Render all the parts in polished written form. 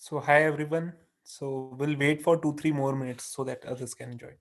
So hi everyone. So we'll wait for 2-3 more minutes so that others can join.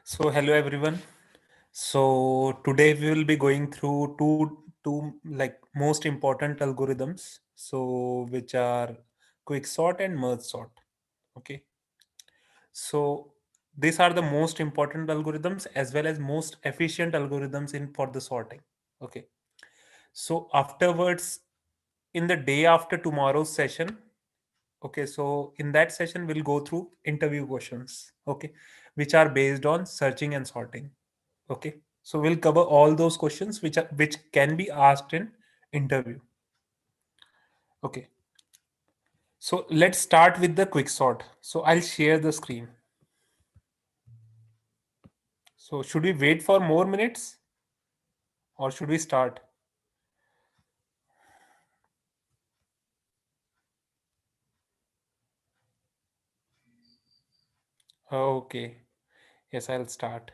So hello everyone. So today we will be going through two like most important algorithms. So which are quick sort and merge sort. Okay. So these are the most important algorithms as well as most efficient algorithms in for the sorting. Okay. So afterwards, in the day after tomorrow's session, okay, so in that session we'll go through interview questions, okay, which are based on searching and sorting. Okay, so we'll cover all those questions which can be asked in interview. Okay, so let's start with the quick sort. So I'll share the screen. So should we wait for more minutes or should we start? Okay, yes, I'll start.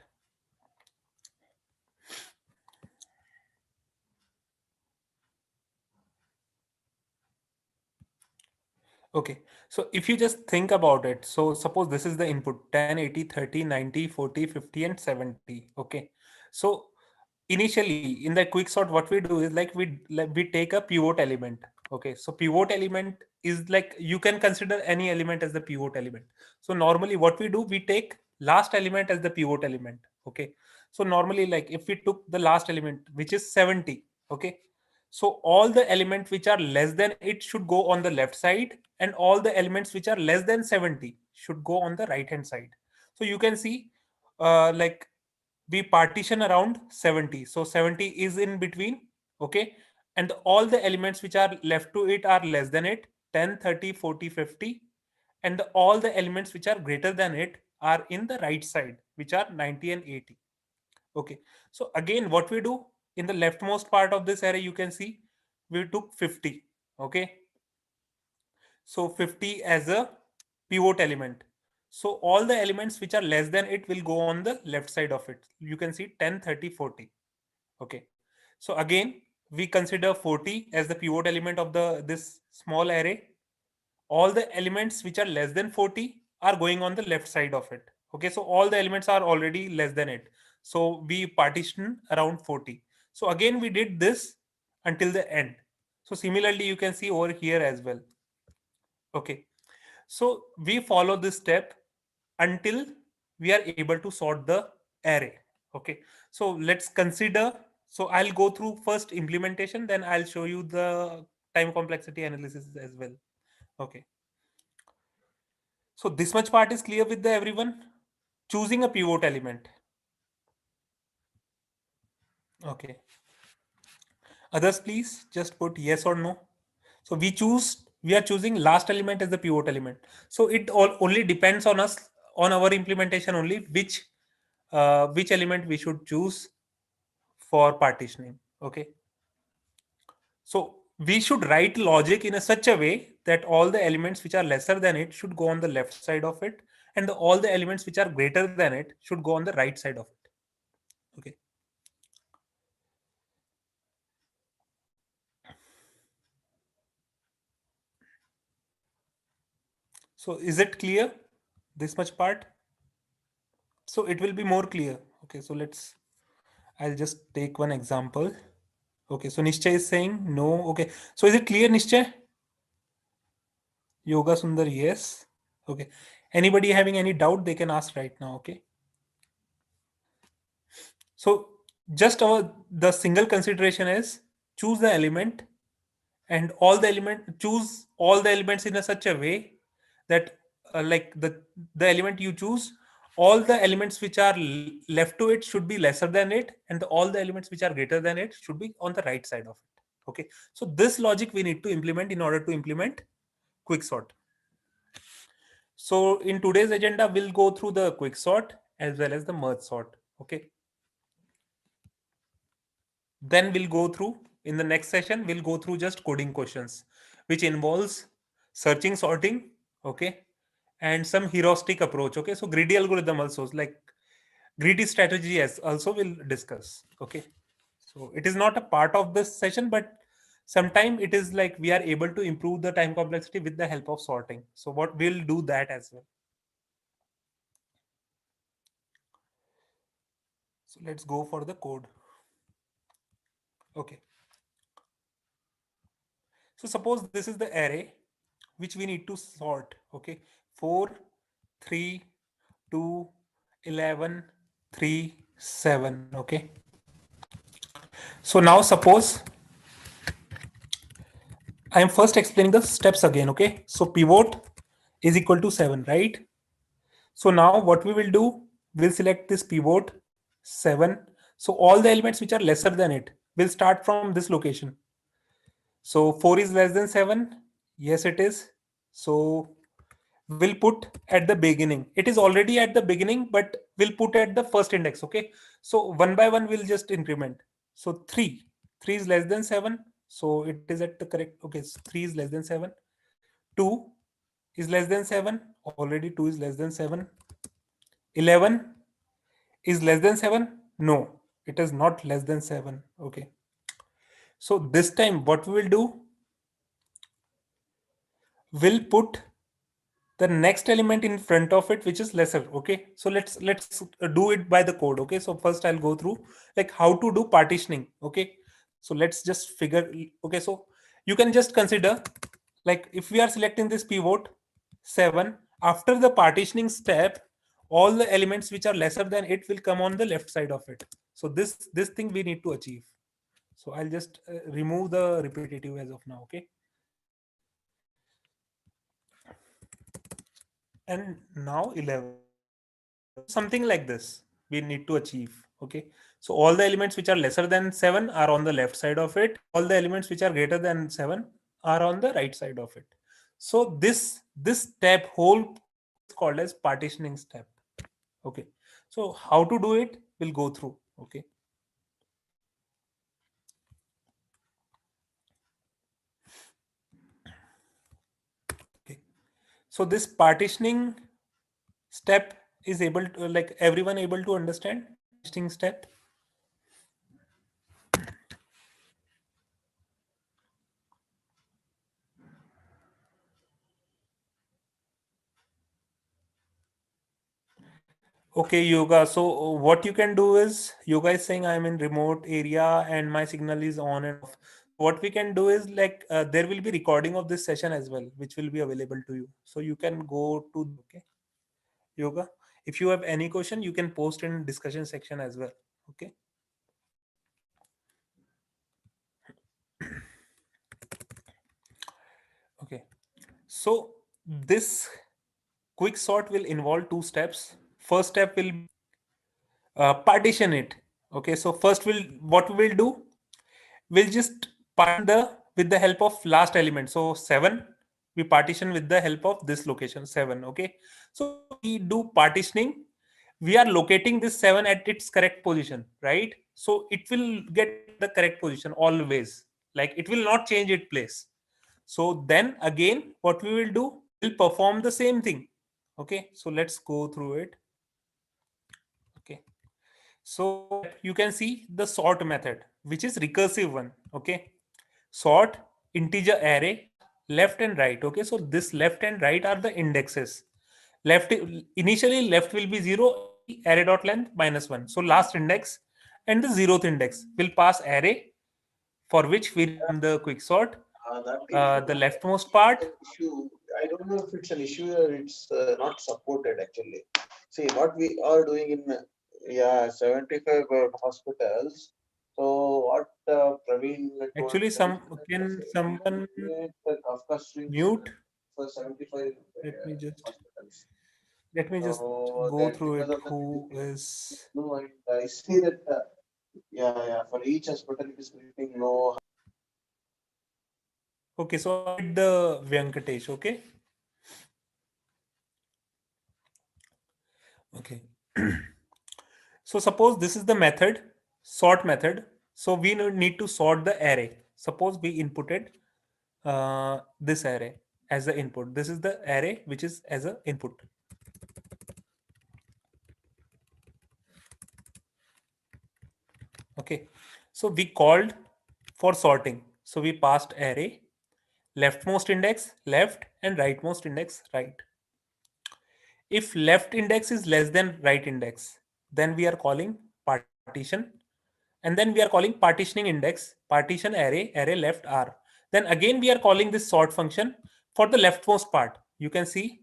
Okay, so if you just think about it, so suppose this is the input 10, 80, 30, 90, 40, 50, and 70. Okay, so initially in the quicksort, what we do is like we take a pivot element. Okay, so pivot element is like you can consider any element as the pivot element. So normally what we do, we take last element as the pivot element. Okay, so normally like if we took the last element which is 70, okay, so all the elements which are less than it should go on the left side, and all the elements which are less than 70 should go on the right hand side. So you can see like we partition around 70, so 70 is in between. Okay, and all the elements which are left to it are less than it, 10, 30, 40, 50, and all the elements which are greater than it are in the right side, which are 90 and 80. Okay, so again what we do, in the leftmost part of this array you can see we took 50. Okay, so 50 as a pivot element. So all the elements which are less than it will go on the left side of it. You can see 10, 30, 40. Okay, so again we consider 40 as the pivot element of the this small array. All the elements which are less than 40 are going on the left side of it. Okay, so all the elements are already less than it, so we partition around 40. So again we did this until the end. So similarly, you can see over here as well. Okay. So we follow this step until we are able to sort the array. Okay. So let's consider. So I'll go through first implementation, then I'll show you the time complexity analysis as well. Okay. So this much part is clear with the everyone. Choosing a pivot element. Okay. Others, please just put yes or no. So we are choosing last element as the pivot element. So it all only depends on us, on our implementation only, which element we should choose for partitioning. Okay. So we should write logic in a such a way that all the elements which are lesser than it should go on the left side of it, and all the elements which are greater than it should go on the right side of it. Okay. So is it clear? This much part? So it will be more clear. Okay, so I'll just take one example. Okay, so Nishchay is saying no. Okay, so is it clear, Nishchay? Yoga Sundar, yes. Okay. Anybody having any doubt, they can ask right now. Okay. So just the single consideration is choose the element, and choose all the elements in a such a way that like the element you choose, all the elements which are left to it should be lesser than it, and all the elements which are greater than it should be on the right side of it. Okay, so this logic we need to implement in order to implement quicksort. So in today's agenda, we'll go through the quicksort as well as the merge sort. Okay, then we'll go through, in the next session we'll go through just coding questions, which involves searching, sorting. Okay, and some heuristic approach. Okay, so greedy algorithm also, like greedy strategy as also we'll discuss. Okay, so it is not a part of this session, but sometime it is like we are able to improve the time complexity with the help of sorting. So what we'll do that as well. So let's go for the code. Okay, so suppose this is the array which we need to sort. Okay, 4, 3, 2, 11, 3, 7. Okay, so now suppose I am first explaining the steps again. Okay, so pivot is equal to 7, right? So now what we will do, we'll select this pivot 7. So all the elements which are lesser than it will start from this location. So 4 is less than 7. Yes, it is. So we'll put at the beginning. It is already at the beginning, but we'll put at the first index. Okay. So one by one, we'll just increment. So 3. 3 is less than 7. So it is at the correct. Okay. So 3 is less than 7. 2 is less than 7. Already 2 is less than 7. 11 is less than 7. No, it is not less than 7. Okay. So this time what we will do, we'll put the next element in front of it which is lesser. Okay, so let's do it by the code. Okay, so first I'll go through like how to do partitioning. Okay, so let's just figure. Okay, so you can just consider, like if we are selecting this pivot 7, after the partitioning step, all the elements which are lesser than it will come on the left side of it. So this thing we need to achieve. So I'll just remove the repetitive as of now. Okay, and now 11. So something like this we need to achieve. Okay, so all the elements which are lesser than 7 are on the left side of it, all the elements which are greater than 7 are on the right side of it. So this step, whole code is called as partitioning step. Okay, so how to do it, we'll go through. Okay, okay, so this partitioning step is able to, like everyone able to understand partitioning step. Okay, Yoga. So what you can do is, Yoga is saying I'm in remote area and my signal is on and off. what we can do is like there will be recording of this session as well, which will be available to you. So you can go to okay yoga. If you have any question, you can post in discussion section as well. Okay. Okay. So this quick sort will involve two steps. First step will be partition it. Okay. So first what we will do, we'll just partition the with the help of last element. So 7 we partition with the help of this location 7. Okay. So when we do partitioning, we are locating this 7 at its correct position, right? So it will get the correct position always, like it will not change its place. So then again what we will do, we'll perform the same thing. Okay, so let's go through it. Okay, so you can see the sort method, which is recursive one. Okay, sort integer array left and right. Okay, so this left and right are the indexes. Left initially left will be 0, array dot length -1. So last index and the 0th index will pass array, for which we run the quick sort. That issue, The leftmost part. issue, I don't know if it's an issue or it's not supported actually. See what we are doing in 75 hospitals. So what Praveen told Actually, us can someone create the Kafka strings mute? for 75 Let me just hospitals. let me just So go that through because it. of that it is Who creating is no, and I see that for each hospital it is creating no. okay? So I did the Venkatesh. Okay, okay. So suppose this is the method, sort method. So we need to sort the array. Suppose we inputted this array as the input. This is the array which is as a input. Okay. So we called for sorting. So we passed array, leftmost index left and rightmost index right. If left index is less than right index, then we are calling partition, and then we are calling partitioning index, partition array left r. Then again we are calling this sort function for the leftmost part. You can see,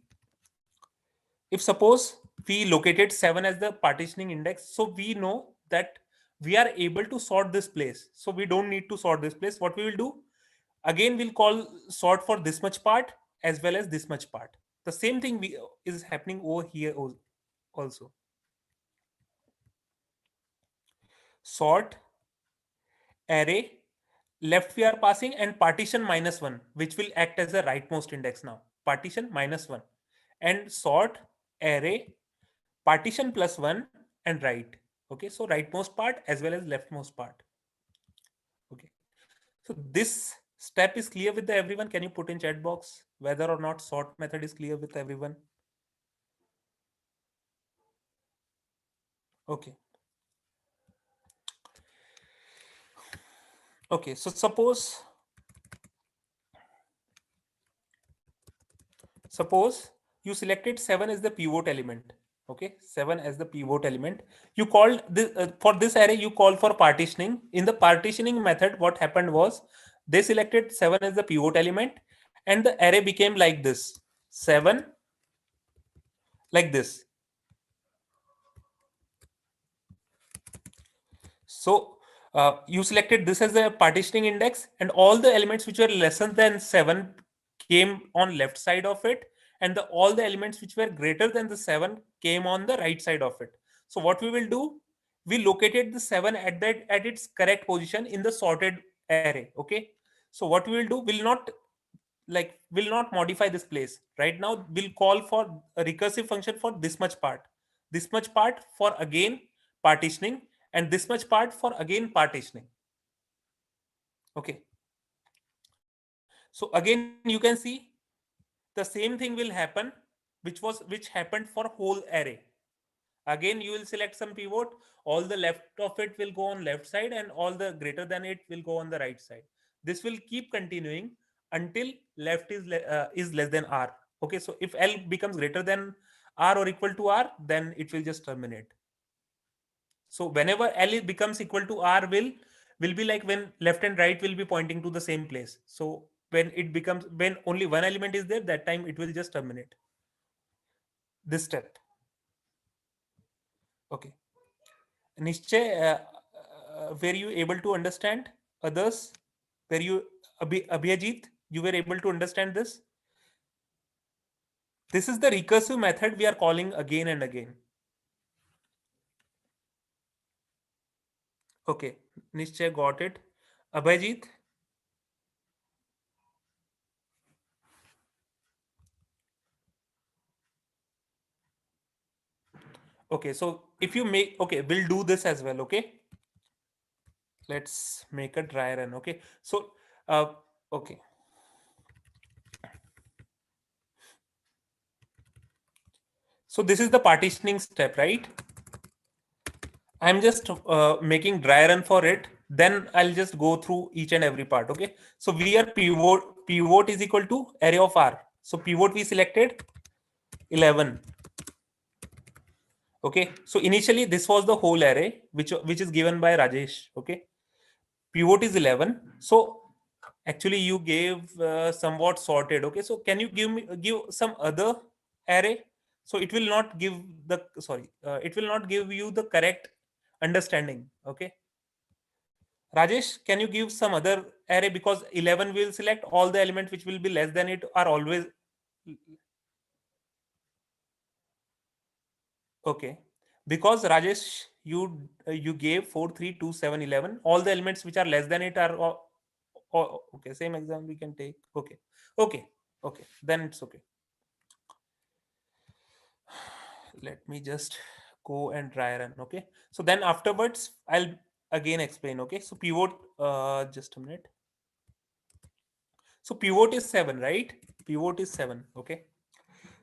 if suppose we located 7 as the partitioning index, so we know that we are able to sort this place, so we don't need to sort this place. What we will do, again we'll call sort for this much part as well as this much part. The same thing is happening over here also. Sort array left we are passing, and partition -1, which will act as a rightmost index now. Partition -1, and sort array partition +1 and right. Okay, so rightmost part as well as leftmost part. Okay, so this step is clear with everyone. Can you put in chat box whether or not sort method is clear with everyone? Okay. Okay, so suppose you selected 7 as the pivot element. Okay, 7 as the pivot element. You called this for this array, you call for partitioning. In the partitioning method, what happened was they selected 7 as the pivot element, and the array became like this: 7, like this. So you selected this as a partitioning index, and all the elements which were lesser than 7 came on left side of it, and all the elements which were greater than the 7 came on the right side of it. So what we will do, we located the 7 at its correct position in the sorted array. Okay, so what we will do, will not modify this place right now. We'll call for a recursive function for this much part for again partitioning, and this much part for again partitioning. Okay, so again you can see the same thing will happen which happened for whole array. Again you will select some pivot, all the left of it will go on left side, and all the greater than it will go on the right side. This will keep continuing until left is less than r. Okay, so if L becomes greater than r or equal to r, then it will just terminate. So whenever L becomes equal to r, will be like when left and right will be pointing to the same place. So when it becomes, when only one element is there, that time it will just terminate this step. Okay. Nischay, were you able to understand? Others, were you, Abhijit, you were able to understand this? This is the recursive method we are calling again and again. Okay, Nischay got it. Abhijit? Okay, so if you make, okay, we'll do this as well, okay? Let's make a dry run, okay? So, okay. So this is the partitioning step, right? I'm just making dry run for it. Then I'll just go through each and every part, okay? So we are pivot is equal to array of R. So pivot we selected 11. Okay, so initially this was the whole array which is given by Rajesh. Okay, pivot is 11. So actually you gave somewhat sorted. Okay, so can you give some other array? So it will not give the, sorry, it will not give you the correct understanding. Okay, Rajesh, can you give some other array, because 11 will select all the elements which will be less than it are always. Okay, because Rajesh, you gave 4, 3, 2, 7, 11. All the elements which are less than it are. Okay, same example we can take. Okay, okay, okay. Then it's okay. Let me just go and try run. Okay, so then afterwards I'll again explain. Okay, so pivot. Just a minute. So pivot is 7, right? Pivot is 7. Okay.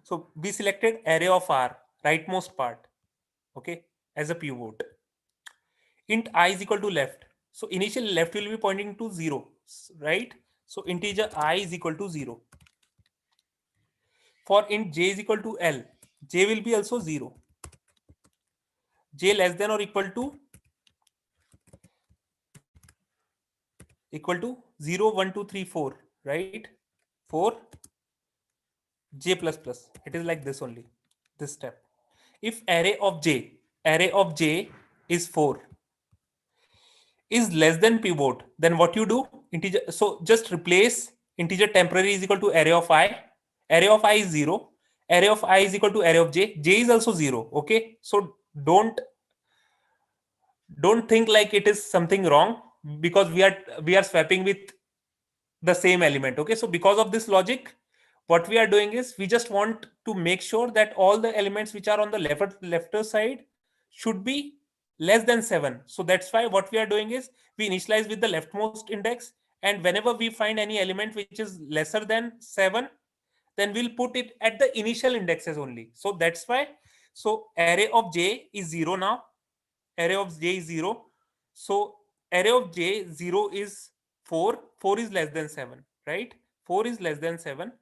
So we selected array of R, rightmost part. Okay, as a pivot. Int I is equal to left. So initially left will be pointing to 0, right? So integer I is equal to 0. For int j is equal to L, j will be also 0. J less than or equal to 0, 1, 2, 3, 4, right? 4 j plus plus. It is like this only, this step. If array of j is 4, is less than pivot, then what you do, integer, so just replace integer temporary is equal to array of I is 0, array of I is equal to array of j is also 0. Okay, so don't think like it is something wrong, because we are swapping with the same element. Okay, so because of this logic, what we are doing is we just want to make sure that all the elements which are on the left side should be less than 7. So that's why what we are doing is we initialize with the leftmost index, and whenever we find any element which is lesser than 7, then we'll put it at the initial indexes only. So that's why, so array of j is 0 now, array of j is 0. So array of j 0 is 4, 4 is less than 7, right? 4 is less than 7.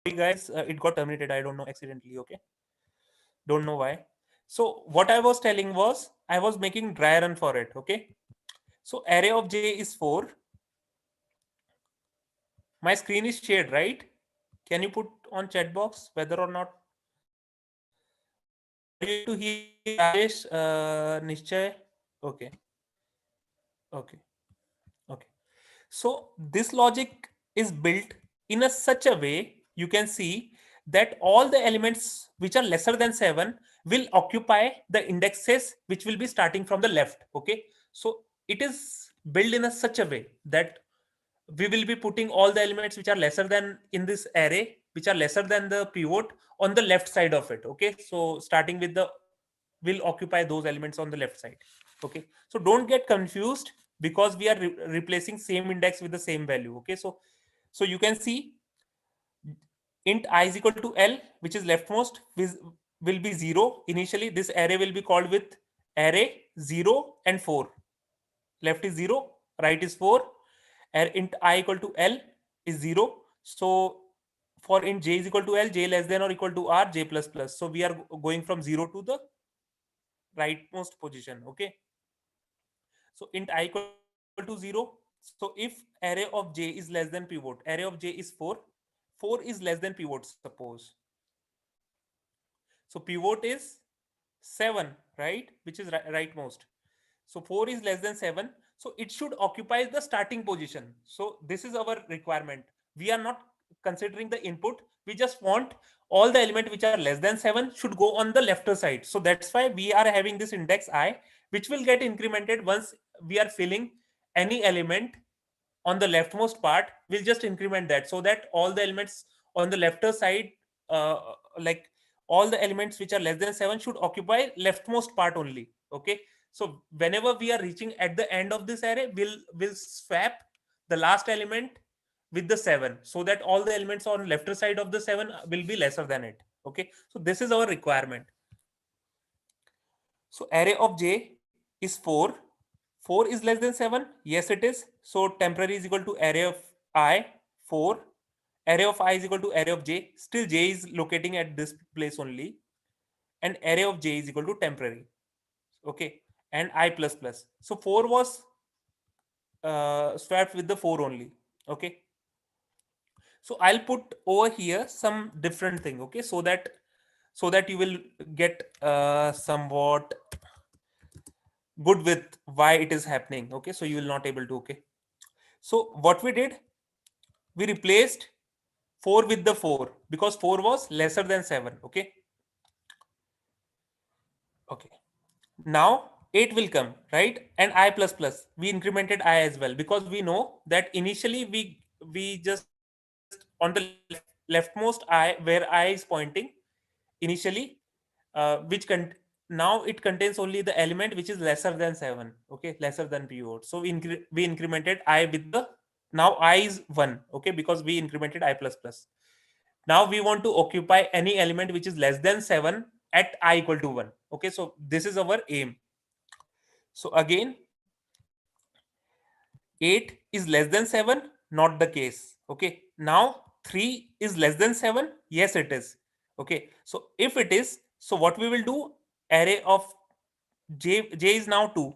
Sorry guys, it got terminated, I don't know, accidentally. Okay, don't know why. So what I was telling was I was making dry run for it. Okay, so array of j is 4. My screen is shared, right? Can you put on chat box whether or not are you able to hear me, Rajesh, Nischay? Okay, okay, okay. So this logic is built in a such a way, you can see that all the elements which are lesser than 7 will occupy the indexes which will be starting from the left. Okay, so it is built in a such a way that we will be putting all the elements which are lesser than in this array, which are lesser than the pivot, on the left side of it. Okay, so starting with the will occupy those elements on the left side. Okay, so don't get confused because we are replacing same index with the same value. Okay, so you can see int I is equal to L, which is leftmost, will be 0. Initially, this array will be called with array 0 and 4. Left is 0, right is 4. And int I equal to L is 0. So for int j is equal to L, j less than or equal to R, j plus plus. So we are going from 0 to the rightmost position. Okay. So int I equal to 0. So if array of j is less than pivot, array of j is 4, 4 is less than pivot, suppose. So pivot is 7, right? Which is rightmost. So 4 is less than 7. So it should occupy the starting position. So this is our requirement. We are not considering the input. We just want all the elements which are less than 7 should go on the left side. So that's why we are having this index I, which will get incremented once we are filling any element on the leftmost part. We'll just increment that so that all the elements on the left side, uh, like all the elements which are less than 7 should occupy leftmost part only. Okay, so whenever we are reaching at the end of this array, we'll swap the last element with the 7 so that all the elements on left side of the 7 will be lesser than it. Okay, so this is our requirement. So array of j is 4. 4 is less than 7. Yes, it is. So temporary is equal to array of I, 4. Array of I is equal to array of j. Still j is locating at this place only. And array of j is equal to temporary. Okay. And I plus plus. So 4 was swapped with the 4 only. Okay. So I'll put over here some different thing. Okay. So that you will get somewhat good with why it is happening. Okay, so you will not able to. Okay, so what we did, we replaced 4 with the 4 because 4 was lesser than 7. Okay, okay, now 8 will come, right? And I plus plus, we incremented I as well because we know that initially we just on the leftmost I, where I is pointing initially, which now it contains only the element which is lesser than 7. Okay, lesser than pivot. So we incremented I with the, now I is 1. Okay, because we incremented I plus plus. Now we want to occupy any element which is less than 7 at I equal to 1. Okay, so this is our aim. So again, 8 is less than 7, not the case. Okay, now 3 is less than 7. Yes, it is. Okay, so if it is, so what we will do, array of j is now 2.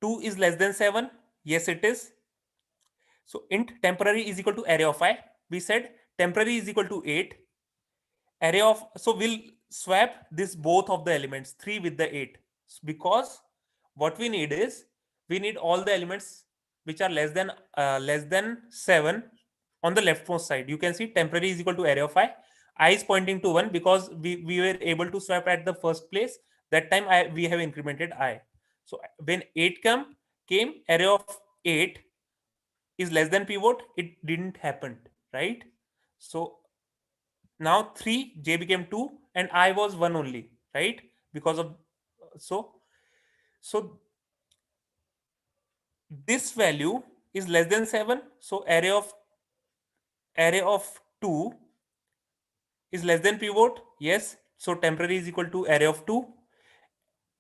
2 is less than 7. Yes, it is. So int temporary is equal to array of I. We said temporary is equal to 8. Array of, so we'll swap this both of the elements 3 with the 8 because what we need is, we need all the elements which are less than 7 on the leftmost side. You can see temporary is equal to array of I is pointing to 1 because we were able to swap at the first place. That time we have incremented I. So when 8 came, array of 8 is less than pivot, it didn't happen, right? So now 3, j became 2, and I was 1 only, right? Because of, so this value is less than 7. So array of 2 is less than pivot. Yes, so temporary is equal to array of 2,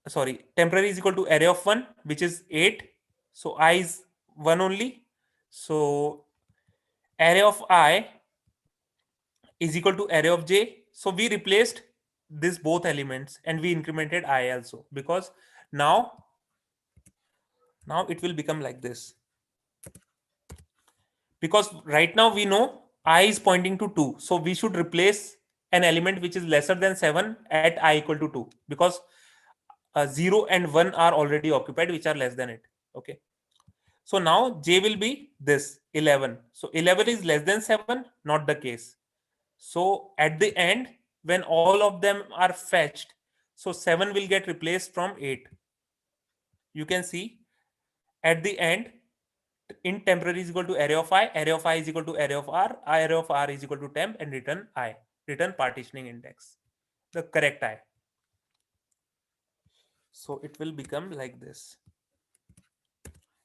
sorry, temporary is equal to array of 1, which is 8. So I is 1 only. So array of I is equal to array of j. So we replaced this both elements and we incremented I also, because now it will become like this, because right now we know I is pointing to 2, so we should replace an element which is lesser than 7 at I equal to 2, because 0 and 1 are already occupied which are less than it. Okay, so now j will be this 11. So 11 is less than 7, not the case. So at the end, when all of them are fetched, So 7 will get replaced from 8. You can see at the end, int temporary is equal to array of I is equal to array of r is equal to temp, and return I, return partitioning index, the correct I. So it will become like this,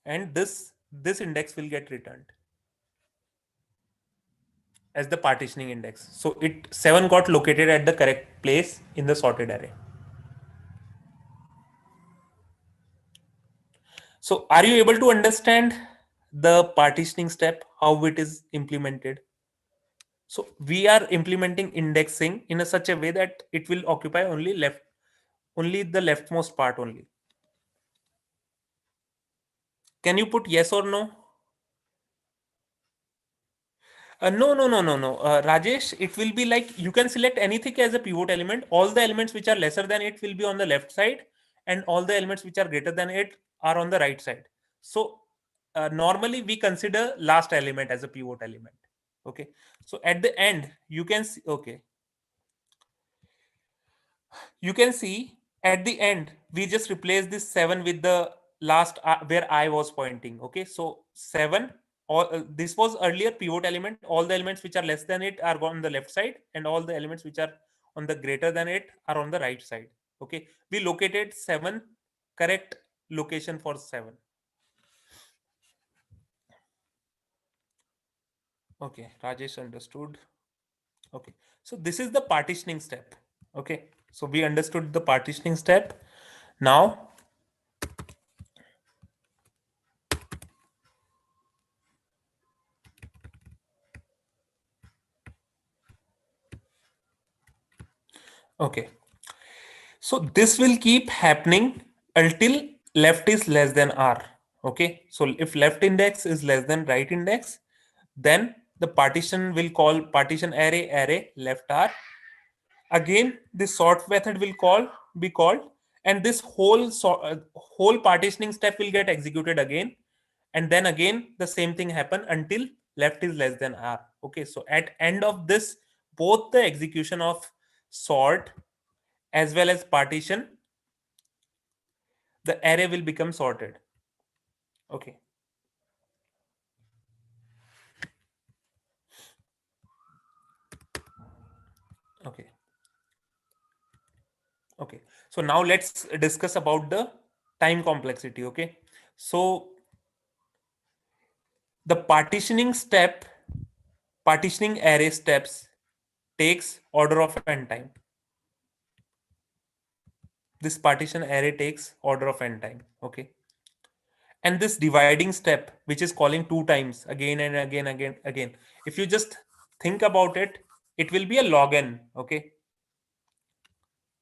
and this index will get returned as the partitioning index. So it 7 got located at the correct place in the sorted array. So are you able to understand the partitioning step, how it is implemented? So we are implementing indexing in a such a way that it will occupy only the leftmost part only. Can you put yes or no? No. Rajesh, it will be like you can select anything as a pivot element. All the elements which are lesser than it will be on the left side, and all the elements which are greater than it are on the right side. So normally we consider last element as a pivot element. Okay. So at the end, you can see, okay, you can see at the end we just replace this 7 with the last where I was pointing. Okay, so 7, all this was earlier pivot element. All the elements which are less than it are on the left side, and all the elements which are on the greater than it are on the right side. Okay, we located 7, correct location for 7. Okay, Rajesh understood. Okay, so this is the partitioning step. Okay, so we understood the partitioning step. Now, okay, so this will keep happening until left is less than r. Okay, so if left index is less than right index, then the partition will call partition array left r. Again, this sort method will be called, and this whole partitioning step will get executed again, and then again the same thing happen until left is less than r. Okay, so at end of this, both the execution of sort as well as partition, the array will become sorted. Okay. Okay. Okay. So now let's discuss about the time complexity. Okay. So the partitioning array steps takes order of n time. This partition array takes order of n time. Okay. And this dividing step, which is calling 2 times again and again. If you just think about it, it will be a log n. Okay.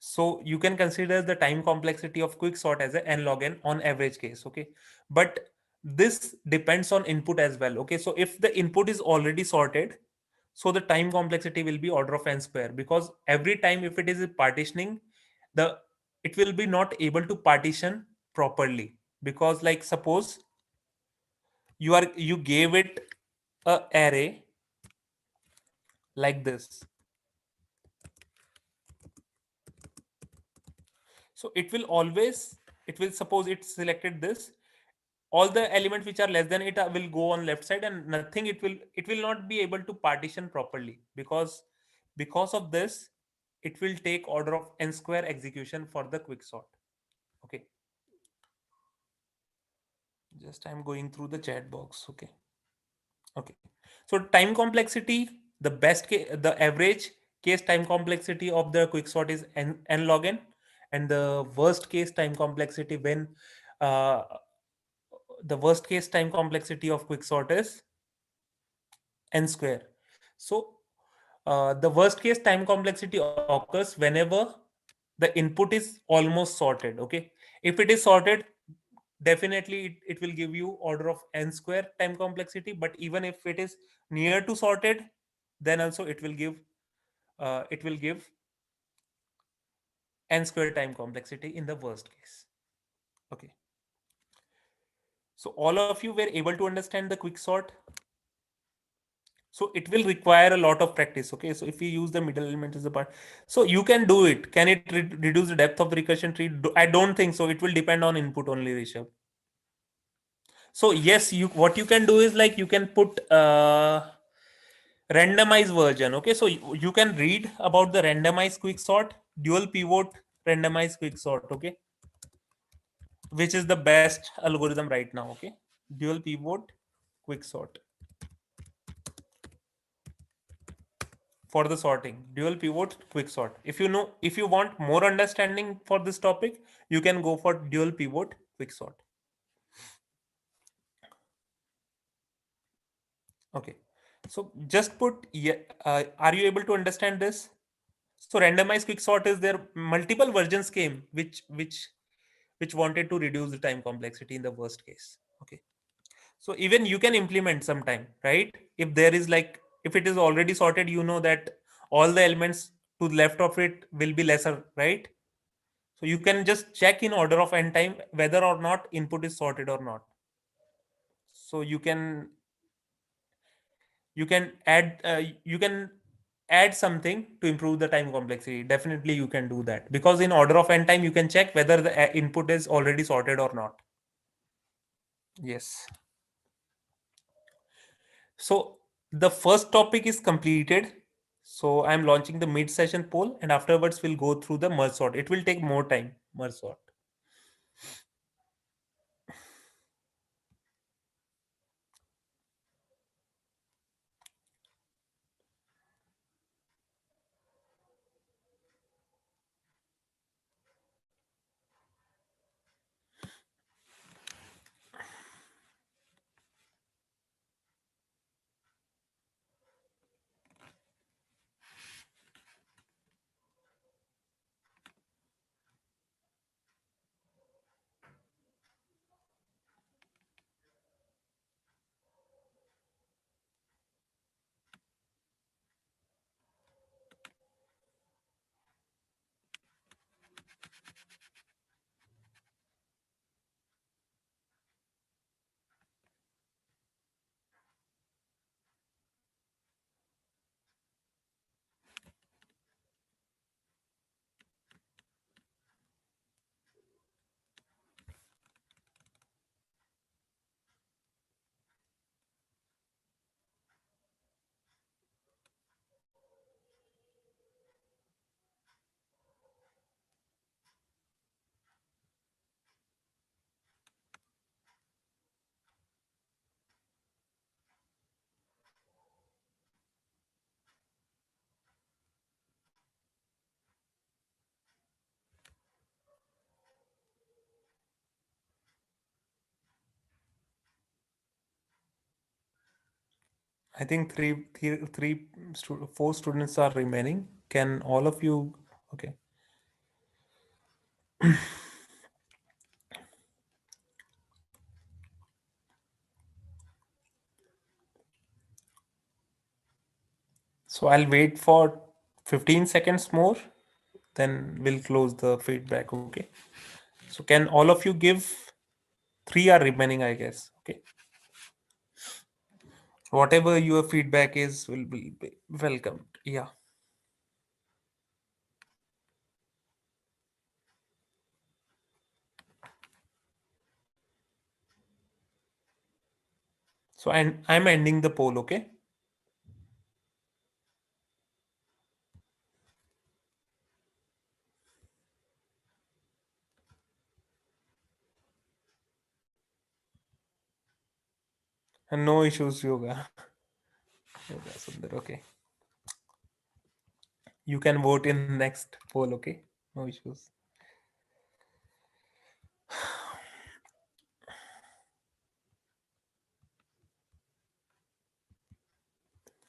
So you can consider the time complexity of quick sort as a n log n on average case. Okay. But this depends on input as well. Okay. So if the input is already sorted, so the time complexity will be order of n square, because every time if it is partitioning, the it will be not able to partition properly, because like suppose you gave it a array like this. So it will suppose it selected this, all the elements which are less than it will go on left side, and nothing, it will not be able to partition properly, because of this it will take order of n square execution for the quick sort. Okay, just I'm going through the chat box. Okay. Okay, so time complexity, the average case time complexity of the quick sort is n log n, and uh, the worst case time complexity of quick sort is n square. So the worst case time complexity occurs whenever the input is almost sorted. Okay, if it is sorted, definitely it will give you order of n square time complexity, but even if it is near to sorted, then also it will give n square time complexity in the worst case. Okay, so all of you were able to understand the quick sort. So it will require a lot of practice. Okay, so if we use the middle element as a part, so you can do it. Can it reduce the depth of the recursion tree? I don't think so. It will depend on input only, Rishabh. So yes, you what you can do is like you can put randomized version. Okay, so you can read about the randomized quicksort, dual pivot randomized quicksort. Okay, which is the best algorithm right now. Okay, dual pivot quicksort for the sorting, dual pivot quicksort. If you know, if you want more understanding for this topic, you can go for dual pivot quicksort. Okay, so just put yeah, are you able to understand this? So randomized quicksort is there multiple versions came which wanted to reduce the time complexity in the worst case. Okay, so even you can implement sometime, right? If there is like, if it is already sorted, you know that all the elements to the left of it will be lesser, right? So you can just check in order of n time whether or not input is sorted or not. So you can add something to improve the time complexity. Definitely you can do that, because in order of n time you can check whether the input is already sorted or not. Yes. So the first topic is completed. So I'm launching the mid session poll, and afterwards we'll go through the merge sort. It will take more time, merge sort. I think four students are remaining. Can all of you? Okay. So I'll wait for 15 seconds more, then we'll close the feedback. Okay. So can all of you give? Three are remaining, I guess. Okay. Whatever your feedback is will be welcomed. Yeah. So I'm ending the poll. Okay. And no issues, yoga. Yoga Sundar. Okay. You can vote in next poll. Okay. No issues.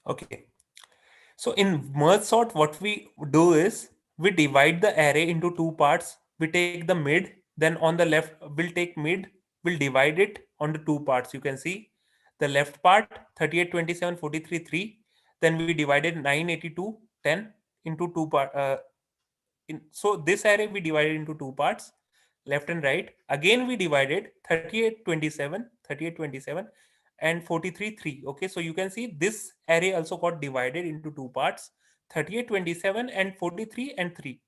Okay. So in merge sort, what we do is we divide the array into two parts. We take the mid, then on the left, we'll take mid, we'll divide it onto two parts. You can see the left part 38, 27, 43, 3. Then we divided 9, 82, 10 into two part. So this array we divided into two parts, left and right. Again, we divided 38, 27, 38, 27, and 43 3. Okay, so you can see this array also got divided into two parts, 38 27 and 43 and 3.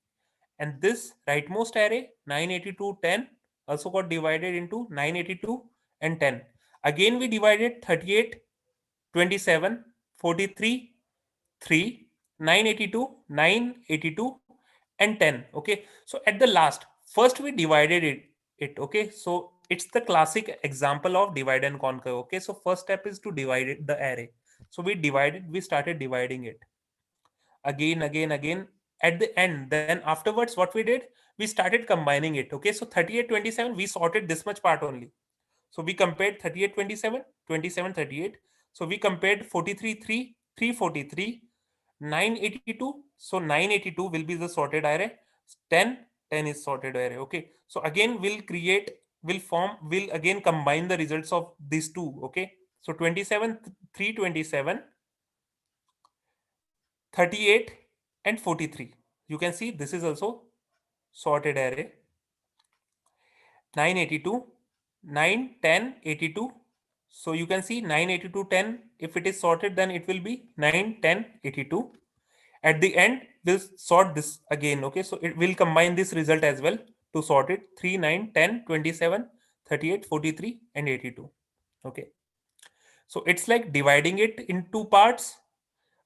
And this rightmost array 982 10 also got divided into 982 and 10. Again we divided 38 27 43 3 982 982 and 10. Okay, so at the last, first we divided it. Okay, so it's the classic example of divide and conquer. Okay, so first step is to divide the array. So we started dividing it again at the end. Then afterwards what we did, we started combining it. Okay, so 38 27 we sorted this much part only. So we compared 38 27 27 38. So we compared 43 3 343 982. So 982 will be the sorted array. 10 10 is sorted array. Okay, so again we'll again combine the results of these two. Okay, so 27 327 38 and 43. You can see this is also sorted array. 982 9 10 82. So you can see 982 10. If it is sorted, then it will be 9 10 82. At the end we'll sort this again. Okay, so it will combine this result as well to sort it. 3 9 10 27 38 43 and 82. Okay, so it's like dividing it in two parts.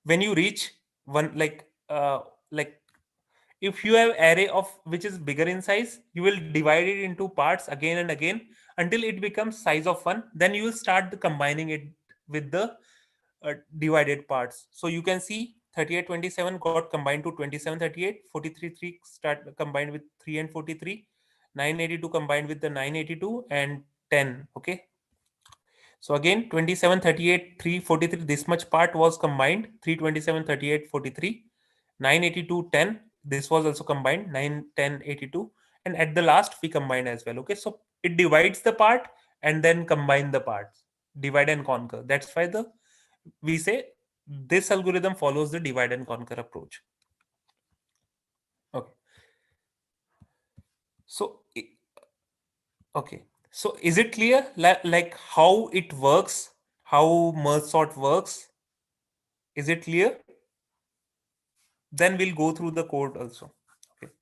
When you reach one, like if you have array of which is bigger in size, you will divide it into parts again and again until it becomes size of one. Then you will start combining it with the divided parts. So you can see 38 27 got combined to 27 38, 43 3 start combined with 3 and 43, 982 combined with the 982 and 10. Okay, so again 27 38 343, this much part was combined. 327 38 43, 982 10, this was also combined. 9 10 82, and at the last we combine as well. Okay, so it divides the part and then combine the parts, divide and conquer. That's why the we say this algorithm follows the divide and conquer approach. Okay, so okay, so is it clear like how it works, how merge sort works? Is it clear? Then we'll go through the code also. Okay,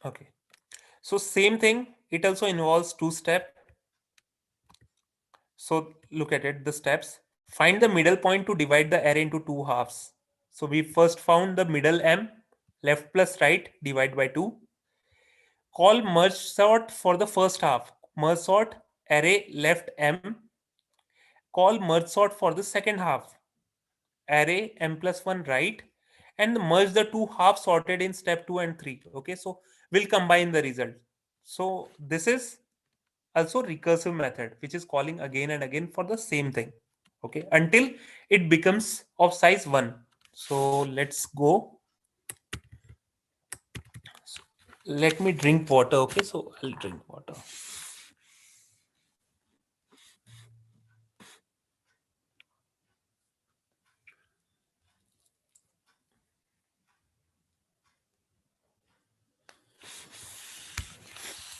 okay, so same thing, it also involves two step. So look at it, the steps. Find the middle point to divide the array into two halves. So we first found the middle m, left plus right, divide by 2. Call merge sort for the first half. Merge sort array left m. Call merge sort for the second half. Array m plus 1 right. And merge the two halves sorted in step 2 and 3. Okay, so we'll combine the result. So this is also recursive method, which is calling again and again for the same thing. Okay, until it becomes of size 1. So let's go. So let me drink water. Okay, so I'll drink water.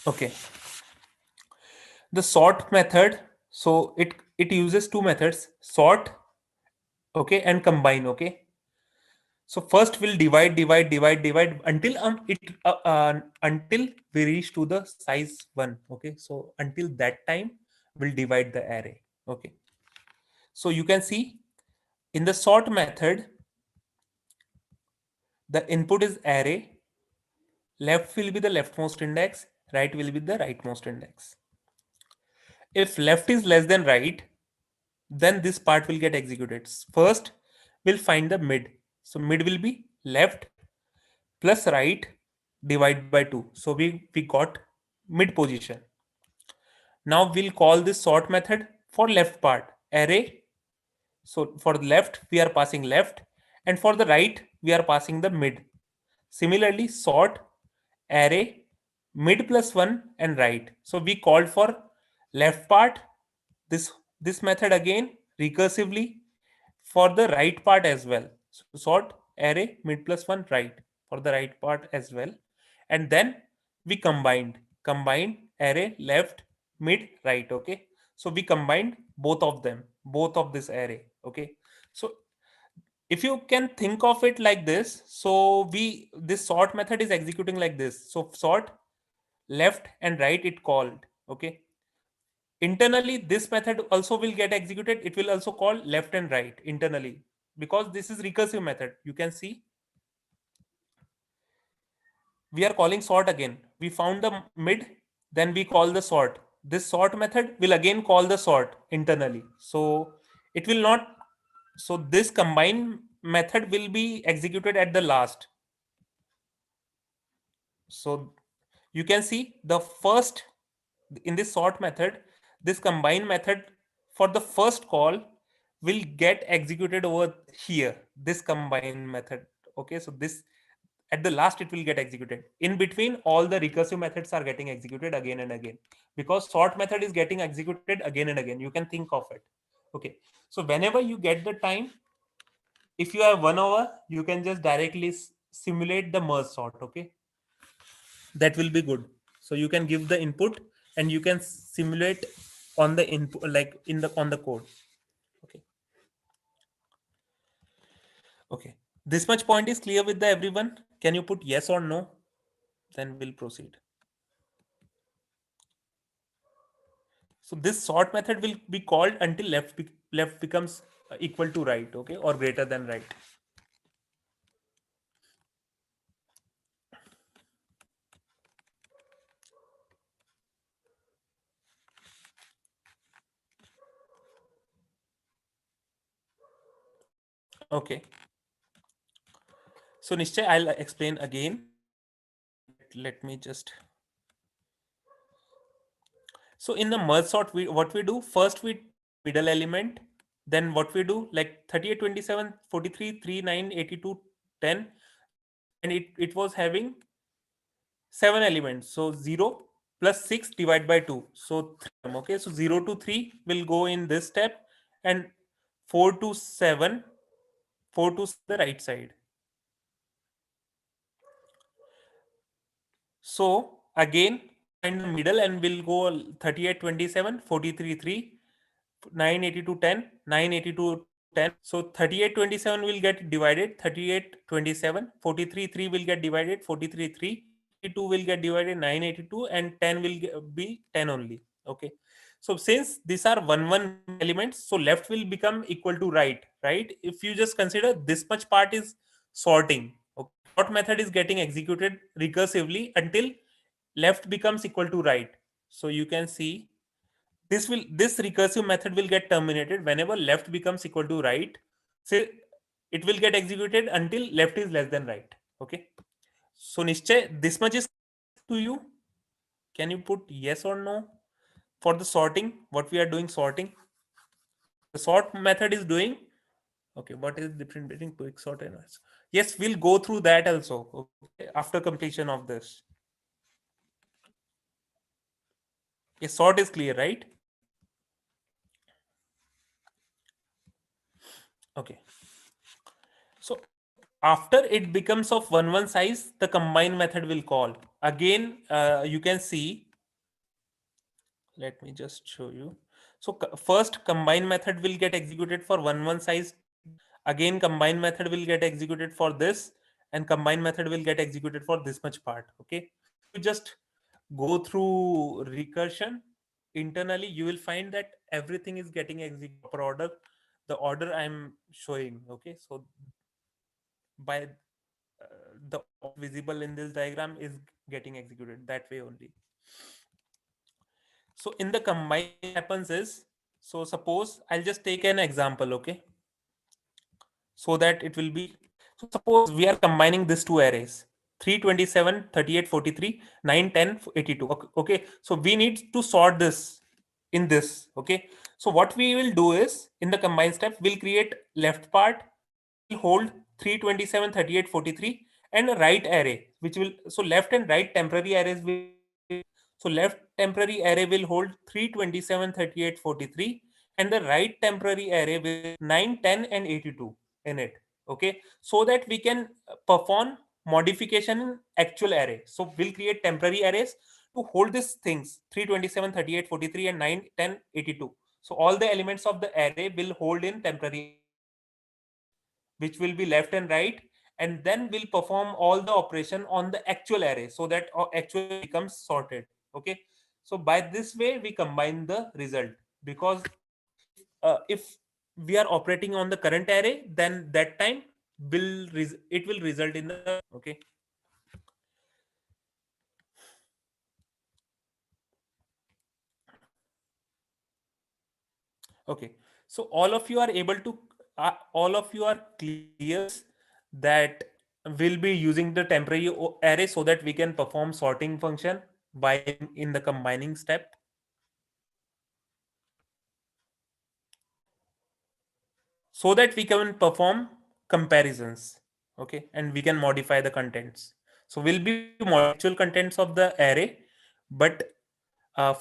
Okay, the sort method, so it uses two methods, sort, okay, and combine. Okay, so first we'll divide until until we reach to the size 1. Okay, so until that time we'll divide the array. Okay, so you can see in the sort method the input is array, left will be the leftmost index, right will be the rightmost index. If left is less than right, then this part will get executed. First, we'll find the mid. So mid will be left plus right divide by 2. So we got mid position. Now we'll call this sort method for left part, array. So for the left, we are passing left, and for the right, we are passing the mid. Similarly, sort array mid plus 1 and right. So we called for left part, this this method again recursively for the right part as well. So sort array mid plus 1 right for the right part as well. And then we combined array left mid right. Okay, so we combined both of them, both of this array. Okay, so if you can think of it like this, so we this sort method is executing like this. So sort left and right it called. Okay, internally this method also will get executed. It will also call left and right internally, because this is recursive method. You can see we are calling sort again. We found the mid, then we call the sort. This sort method will again call the sort internally. So it will not, so this combine method will be executed at the last. So you can see the first, in this sort method, this combine method for the first call will get executed over here, this combine method. Okay, so this at the last it will get executed. In between, all the recursive methods are getting executed again and again, because sort method is getting executed again and again. You can think of it. Okay, so whenever you get the time, if you have 1 hour, you can just directly simulate the merge sort. Okay, that will be good. So you can give the input and you can simulate on the input, like in the on the code. Okay, okay, this much point is clear with the everyone. Can you put yes or no, then we'll proceed. So this sort method will be called until left becomes equal to right. Okay, or greater than right. Okay, so Nishchay, I'll explain again. Let me just, so in the merge sort, we what we do first, we take the middle element. Then what we do, like 38, 27, 43, 3, 9, 82, 10, and it was having 7 elements. So 0 plus 6 divided by 2. So 3. Okay, so 0 to 3 will go in this step, and 4 to 7, 4 to the right side. So again, find the middle and we'll go 38, 27, 43, 3, 982, 10, 982, 10. So 38, 27 will get divided, 38, 27, 43, 3 will get divided, 43, 3, 982 will get divided, 982, and 10 will be 10 only. Okay. So since these are 1 elements, so left will become equal to right, right? If you just consider this much part is sorting. Okay. Sort method is getting executed recursively until left becomes equal to right. So you can see this recursive method will get terminated whenever left becomes equal to right. So it will get executed until left is less than right. Okay, so Nishchay, this much is to you. Can you put yes or no for the sorting, what we are doing? Sorting, the sort method is doing. Okay, what is the difference between quick sort and merge? Yes, we'll go through that also. Okay, after completion of this. Yes, sort is clear, right? Okay, so after it becomes of 1 size, the combine method will call again. You can see, let me just show you. So first combine method will get executed for 1 size. Again combine method will get executed for this, and combine method will get executed for this much part. Okay, you just go through recursion internally, you will find that everything is getting executed per order, the order I'm showing. Okay, so by the object visible in this diagram is getting executed that way only. So in the combine happens is, so suppose I'll just take an example. Okay, so that it will be, so suppose we are combining these two arrays, 327, 38, 43, 9, 10, 82. Okay, okay, so we need to sort this in this. Okay, so what we will do is, in the combine step, we'll create left part, will hold 327, 38, 43, and a right array which will, so left and right temporary arrays will So left temporary array will hold 3, 27, 38, 43, and the right temporary array will 9, 10, and 82 in it. Okay, so that we can perform modification in actual array. So we'll create temporary arrays to hold these things 3, 27, 38, 43, and 9, 10, 82. So all the elements of the array will hold in temporary array, which will be left and right, and then we'll perform all the operation on the actual array so that actual array becomes sorted. Okay, so by this way we combine the result, because if we are operating on the current array, then that time it will result in the combine. Okay. Okay, so all of you are clear with this, that we'll be using the temporary array so that we can perform sorting function while in the combining step, so that we can perform comparisons. Okay, and we can modify the contents. So we'll be modifying the actual contents of the array, but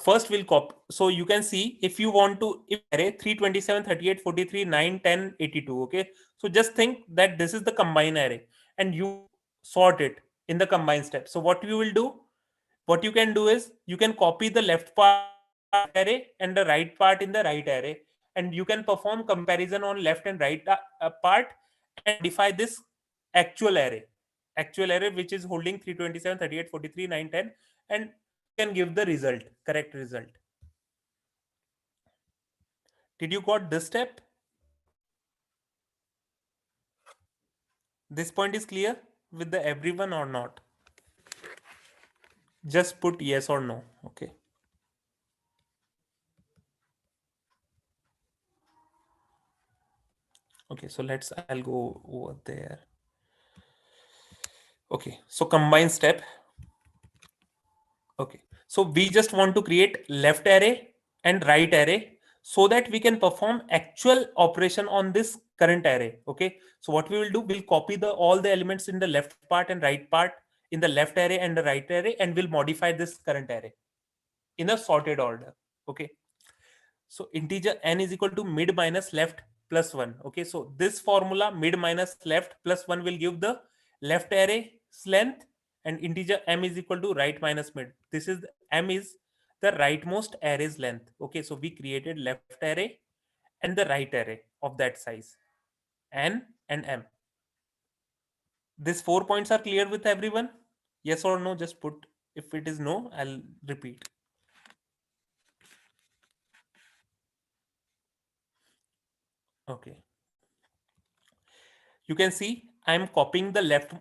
first we'll copy. So you can see, if you want to, if array 327, 38, 43, 9, 10, 82. Okay, so just think that this is the combine array, and you sort it in the combine step. So what you can do is, you can copy the left part in the left array and the right part in the right array, and you can perform comparison on left and right part, and modify this actual array which is holding 327, 38, 43, 9, 10, and you can give the correct result. Did you got this step? This point is clear with the everyone or not? Just put yes or no. Okay. Okay, so I'll go over there. Okay, so combine step. Okay, so we just want to create left array and right array so that we can perform actual operation on this current array. Okay, so what we will do, we'll copy the all the elements in the left part and right part in the left array and the right array, and we'll modify this current array in a sorted order. Okay, so integer n is equal to mid minus left plus 1. Okay, so this formula, mid minus left plus 1, will give the left array's length, and integer m is equal to right minus mid. This is m is the rightmost array's length. Okay, so we created left array and the right array of that size, n and m. These 4 points are clear with everyone? Yes or no? Just put, if it is no, I'll repeat. Okay, you can see I'm copying the left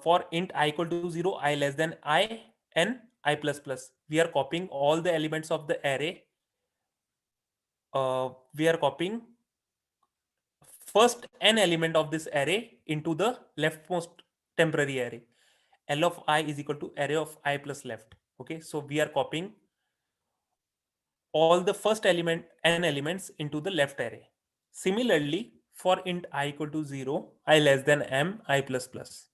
for int I equal to 0, I less than I, and I plus plus. We are copying all the elements of the array. We are copying first n element of this array into the leftmost temporary array. L of I is equal to array of I plus left. Okay, so we are copying all the first n elements into the left array. Similarly, for int I equal to 0, I less than m, I plus plus.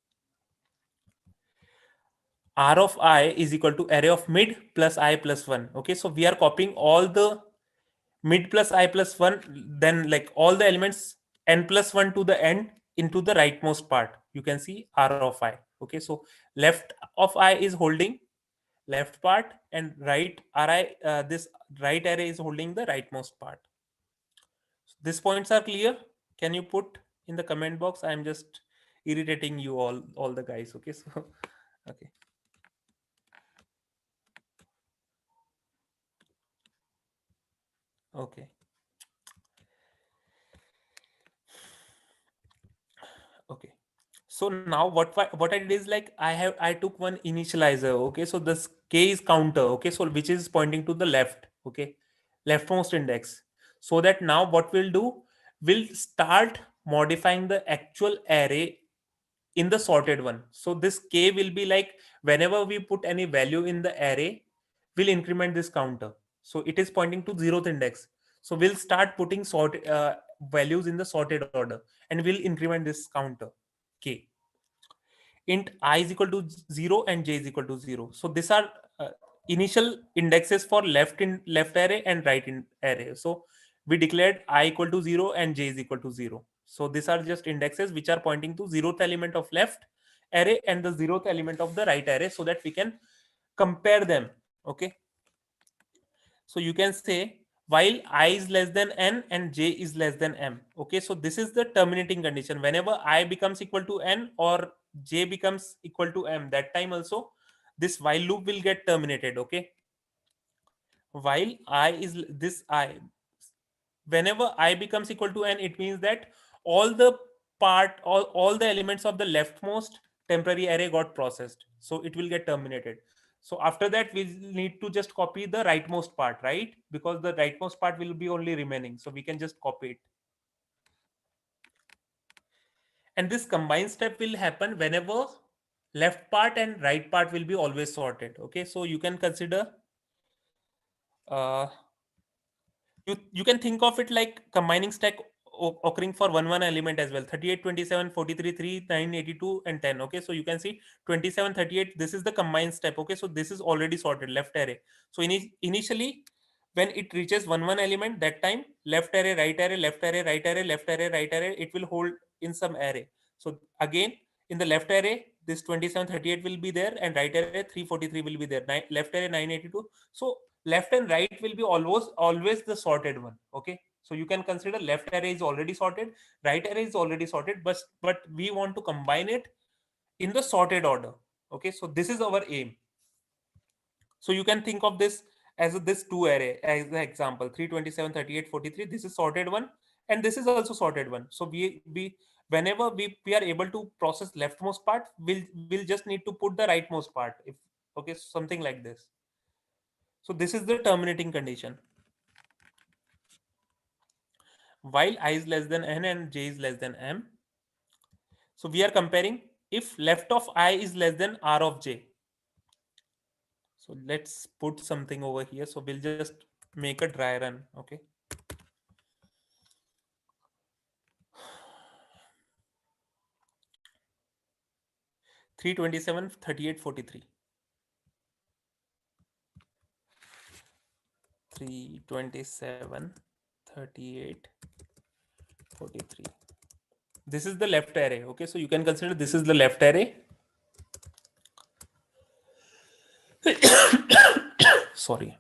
R of I is equal to array of mid plus I plus 1. Okay, so we are copying all the mid plus I plus 1, then like all the elements n plus 1 to the end into the rightmost part. You can see R of I. Okay, so left of I is holding left part, and right Ri, this right array is holding the rightmost part. These points are clear. Can you put in the comment box? I'm just irritating you all the guys. Okay, so okay. Okay. Okay. So now what I did is, like, I took one initializer. Okay, so this k is counter. Okay, so which is pointing to the left. Okay, leftmost index. So that now what we'll do, we'll start modifying the actual array in the sorted one. So this k will be like, whenever we put any value in the array, we'll increment this counter. So it is pointing to 0th index. So we'll start putting values in the sorted order, and we'll increment this counter k. Int I is equal to 0 and j is equal to 0. So these are initial indexes for left array and array. So we declared I equal to 0 and j is equal to 0. So these are just indexes which are pointing to 0th element of left array and the 0th element of the right array, so that we can compare them. Okay, so you can say while I is less than n and j is less than m. Okay, so this is the terminating condition. Whenever I becomes equal to n or j becomes equal to m, that time also this while loop will get terminated. Okay, while I is this I, whenever I becomes equal to n, it means that all the all the elements of the leftmost temporary array got processed, so it will get terminated. So after that we need to just copy the rightmost part, right? Because the rightmost part will be only remaining, so we can just copy it. And this combined step will happen whenever left part and right part will be always sorted. Okay, so you can consider uh, you can think of it like combining stack occurring for one element as well: 38, 27, 43, 3, 9, 82, and 10. Okay, so you can see 27, 38, this is the combined step. Okay, so this is already sorted left array. So initially when it reaches one element, that time left array, right array, left array, right array, left array, right array, it will hold in some array. So again, in the left array this 27, 38 will be there, and right array 343 will be there. Left array 982. So left and right will be always the sorted one. Okay, so you can consider left array is already sorted, right array is already sorted, but we want to combine it in the sorted order. Okay, so this is our aim. So you can think of this as this two array as the example: 327, 38, 43. This is sorted one, and this is also sorted one. So we whenever we are able to process leftmost part, we'll just need to put the rightmost part. If okay, something like this. So this is the terminating condition. While I is less than n and j is less than m. So we are comparing if left of I is less than r of j. So let's put something over here. So we'll just make a dry run. Okay. 327, 38, 43. 327, 38, 43. This is the left array. Okay, so you can consider this is the left array. Sorry.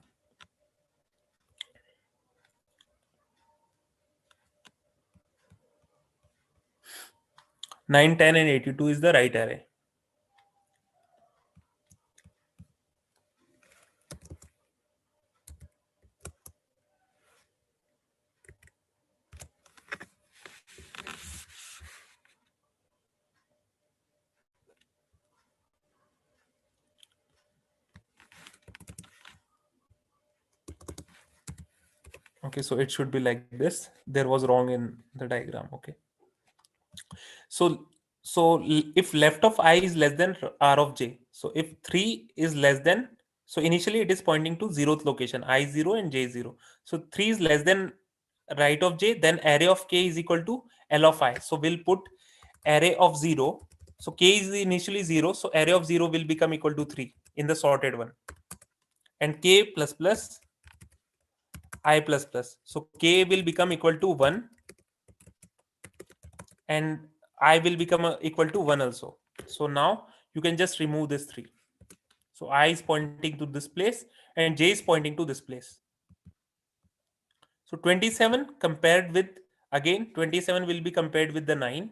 9, 10, and 82 is the right array. Okay, so it should be like this. There was wrong in the diagram. Okay, so if left of I is less than r of j, so if 3 is less than, so initially it is pointing to 0th location, I 0 and j 0. So 3 is less than right of j, then array of k is equal to L of I. So we'll put array of 0. So k is initially 0, so array of 0 will become equal to 3 in the sorted one, and k plus plus I plus plus. So k will become equal to 1 and I will become equal to 1 also. So now you can just remove this 3. So I is pointing to this place and j is pointing to this place. So 27 compared with, again 27 will be compared with the 9.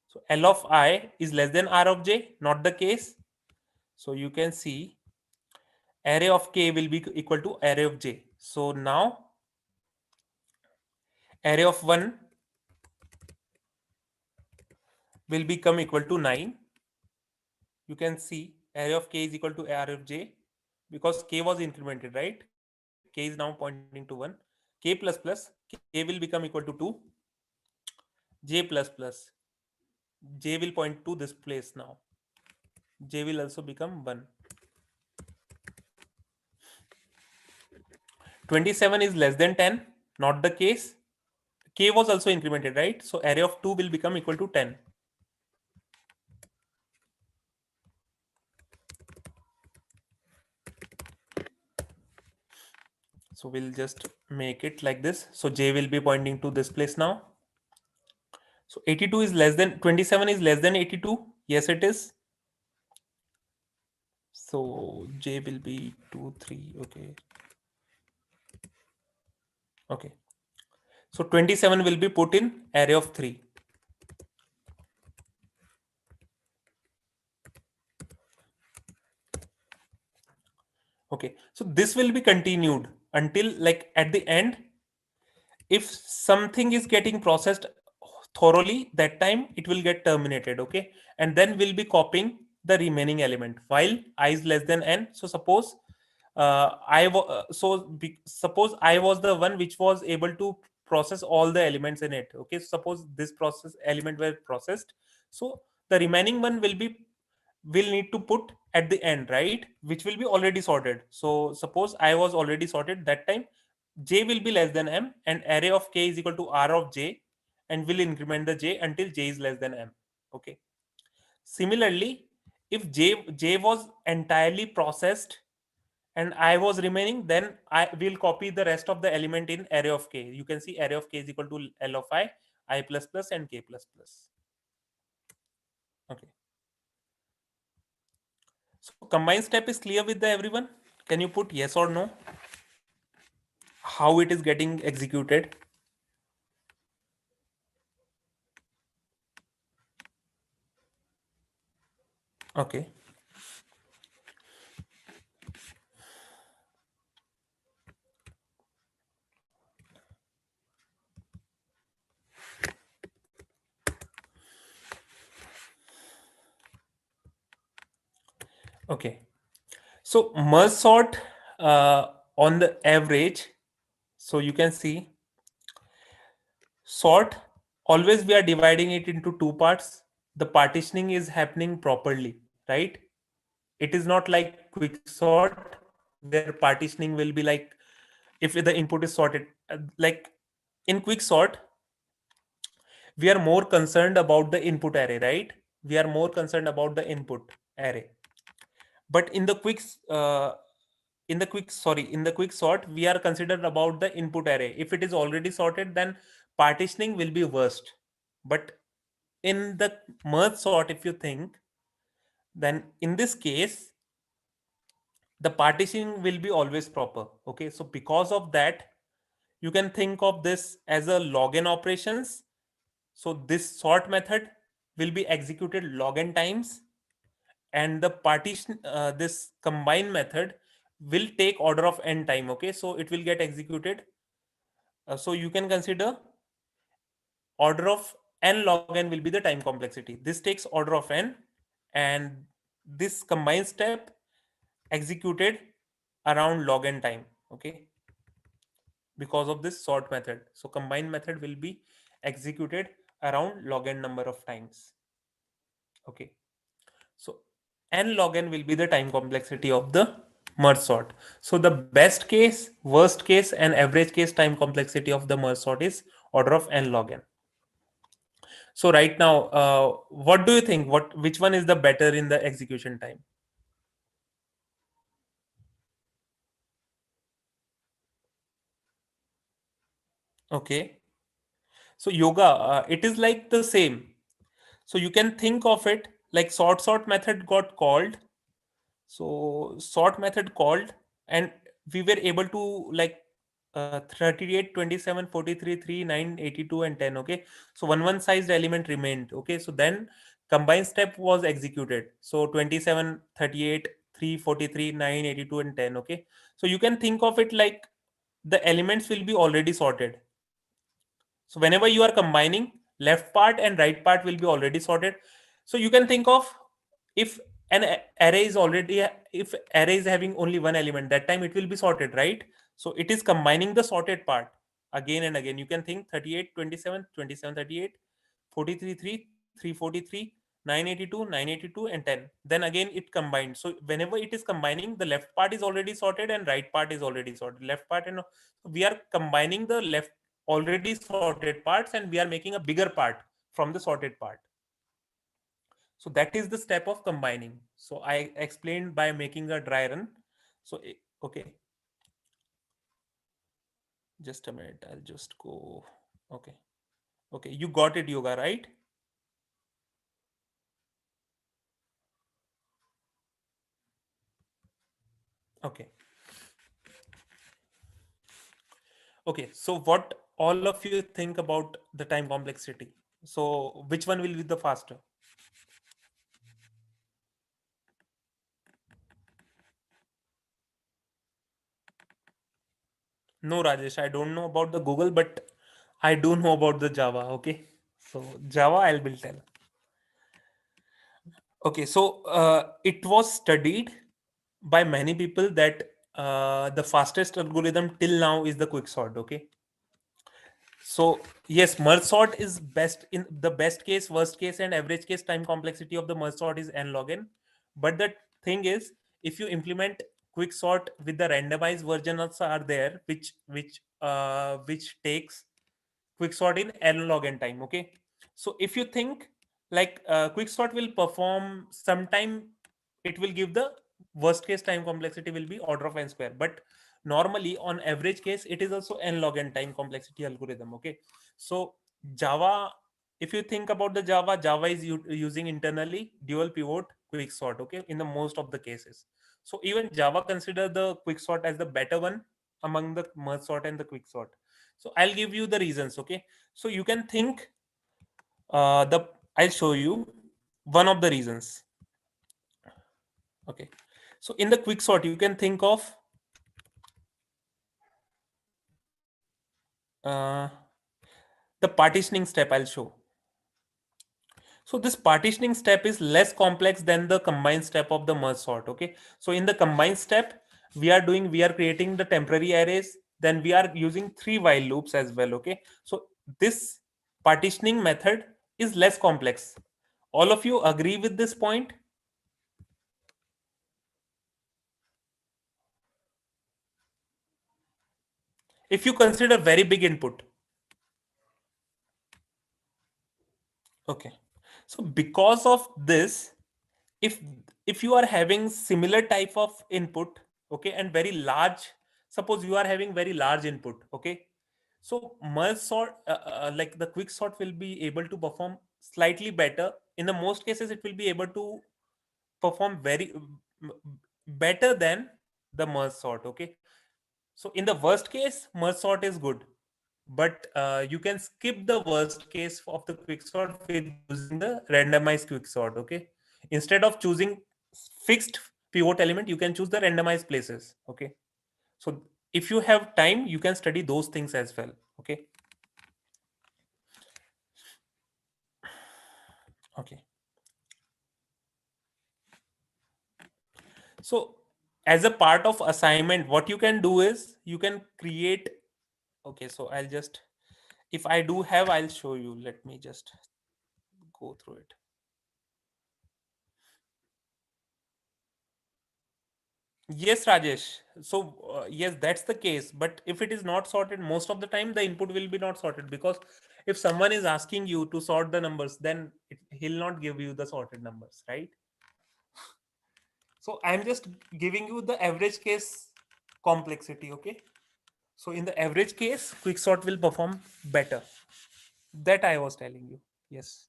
So L of I is less than R of j, not the case. So you can see array of k will be equal to array of j. So now array of 1 will become equal to 9. You can see array of k is equal to array of j because k was incremented, right? K is now pointing to 1. K plus plus, k will become equal to 2. J plus plus, j will point to this place now. J will also become 1. 27 is less than 10, not the case. K was also incremented, right? So array of 2 will become equal to 10. So we'll just make it like this. So J will be pointing to this place now. So 82 is less than 27 is less than 82. Yes, it is. So J will be 2, 3. Okay. Okay. So 27 will be put in array of 3. Okay. So this will be continued until like at the end, if something is getting processed thoroughly, that time it will get terminated. Okay. And then we'll be copying the remaining element while I is less than n. So suppose suppose I was the one which was able to process all the elements in it. Okay, so suppose this process element were processed, so the remaining one will need to put at the end, right, which will be already sorted. So suppose I was already sorted, that time j will be less than m and array of k is equal to r of j, and will increment the j until j is less than m. Okay, similarly, if j was entirely processed and I was remaining, then I will copy the rest of the element in array of k. You can see array of k is equal to L of I plus plus and k plus plus. Okay. So combined step is clear with the everyone. Can you put yes or no? How it is getting executed? Okay. Okay. So merge sort on the average. So you can see sort, always we are dividing it into two parts. The partitioning is happening properly, right? It is not like quick sort where partitioning will be like if the input is sorted. Like in quick sort, we are more concerned about the input array, right? We are more concerned about the input array. But in the quick sort, we are considered about the input array. If it is already sorted, then partitioning will be worst. But in the merge sort, if you think, then in this case the partitioning will be always proper. Okay, so because of that, you can think of this as a log n operations. So this sort method will be executed log n times, and the partition this combine method will take order of n time. Okay, so it will get executed. So you can consider order of n log n will be the time complexity. This takes order of n, and this combined step executed around log n time. Okay, because of this sort method. So combined method will be executed around log n number of times. Okay, so n log n will be the time complexity of the merge sort. So the best case, worst case, and average case time complexity of the merge sort is order of n log n. So right now, what do you think? Which one is the better in the execution time? Okay. So yoga, it is like the same. So you can think of it like sort method got called. So sort method called, and we were able to like 38, 27, 43, 3, 9, 82, and 10. Okay. So one sized element remained. Okay. So then combined step was executed. So 27, 38, 3, 43, 9, 82, and 10. Okay. So you can think of it like the elements will be already sorted. So whenever you are combining, left part and right part will be already sorted. So you can think of, if an array is already, if array is having only one element, that time it will be sorted, right? So it is combining the sorted part again and again. You can think 38, 27, 27, 38, 43, 3, 343, 982, 982, and 10. Then again it combined. So whenever it is combining, the left part is already sorted and right part is already sorted. Left part, and we are combining the left already sorted parts, and we are making a bigger part from the sorted part. So that is the step of combining. So I explained by making a dry run. So okay. Just a minute. I'll just go. Okay. Okay. You got it, Yoga, right? Okay. Okay. So what all of you think about the time complexity? So which one will be the faster? No, Rajesh, I don't know about the Google, but I do know about the Java. Okay. So Java, I will tell. Okay. So it was studied by many people that the fastest algorithm till now is the quicksort. Okay. So yes, merge sort is best in the best case, worst case, and average case time complexity of the merge sort is n log n. But the thing is, if you implement quick sort with the randomized version also are there, which takes quick sort in n log n time. Okay, so if you think like quick sort will perform sometime, it will give the worst case time complexity will be order of n square, but normally on average case it is also n log n time complexity algorithm. Okay, so Java, if you think about the Java is using internally dual pivot quick sort. Okay, in the most of the cases, so even Java consider the quick sort as the better one among the merge sort and the quick sort. So I'll give you the reasons. Okay, so you can think the I'll show you one of the reasons. Okay, so in the quick sort you can think of uh, the partitioning step. I'll show. So this partitioning step is less complex than the combined step of the merge sort. Okay, so in the combined step we are creating the temporary arrays, then we are using three while loops as well. Okay, so this partitioning method is less complex. All of you agree with this point? If you consider very big input. Okay, so because of this, if if you are having similar type of input, okay, and very large, suppose you are having very large input. Okay, so merge sort like the quick sort will be able to perform slightly better. In the most cases it will be able to perform very better than the merge sort. Okay, so in the worst case merge sort is good, but you can skip the worst case of the quick sort with using the randomized quick sort. Okay, instead of choosing fixed pivot element you can choose the randomized places. Okay, so if you have time you can study those things as well. Okay. Okay, so as a part of assignment what you can do is you can create. Okay, so I'll just, if I do have, I'll show you. Let me just go through it. Yes, Rajesh. So, yes, that's the case. But if it is not sorted, most of the time the input will be not sorted, because if someone is asking you to sort the numbers, then he'll not give you the sorted numbers, right? So, I'm just giving you the average case complexity. Okay. So, in the average case, quicksort will perform better. That I was telling you. Yes.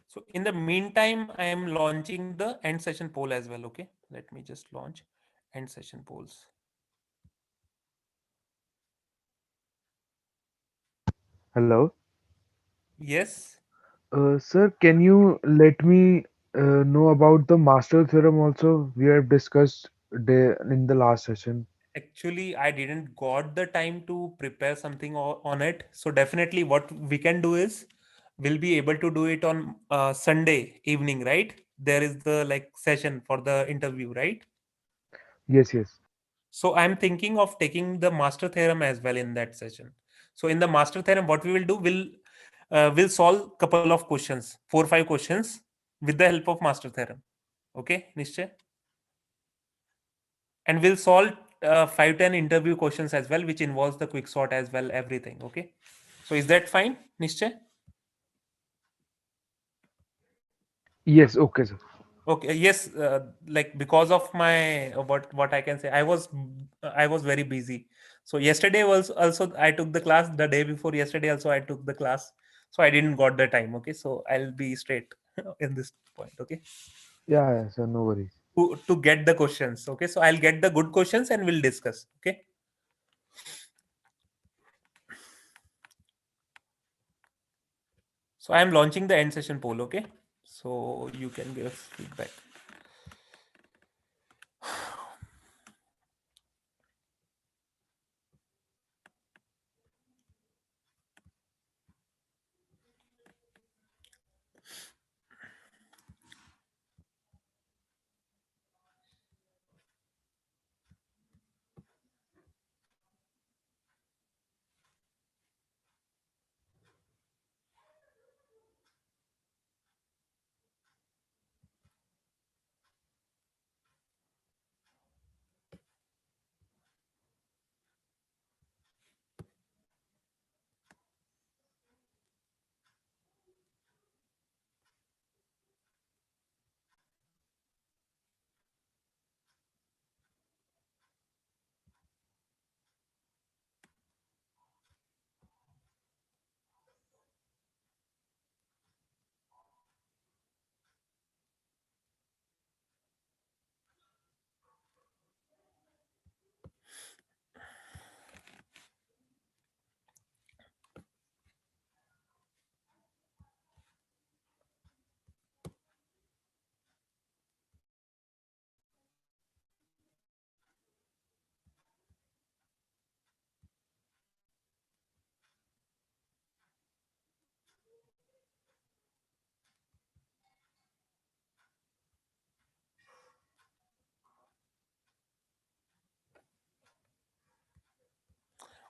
So, in the meantime, I am launching the end session poll as well. Okay. Let me just launch end session polls. Hello. Yes. Sir, can you let me know about the master theorem also we have discussed in the last session? Actually, I didn't got the time to prepare something on it. So definitely what we can do is we'll be able to do it on Sunday evening, right? There is the like session for the interview, right? Yes, yes. So I'm thinking of taking the master theorem as well in that session. So in the master theorem, what we will do, we'll solve couple of questions, 4 5 questions with the help of master theorem. Okay, Nishchay? And we'll solve 5 10 interview questions as well, which involves the quick sort as well, everything. Okay, so is that fine, Nishchay? Yes, okay, sir. Okay, yes, like because of my what I can say, I was very busy. So yesterday was also I took the class. The day before yesterday also I took the class. So I didn't got the time. Okay, so I'll be straight in this point. Okay, Yeah, yeah, sir, no worries. to get the questions. Okay, so I'll get the good questions and we'll discuss. Okay, so I am launching the end session poll. Okay, so you can give feedback.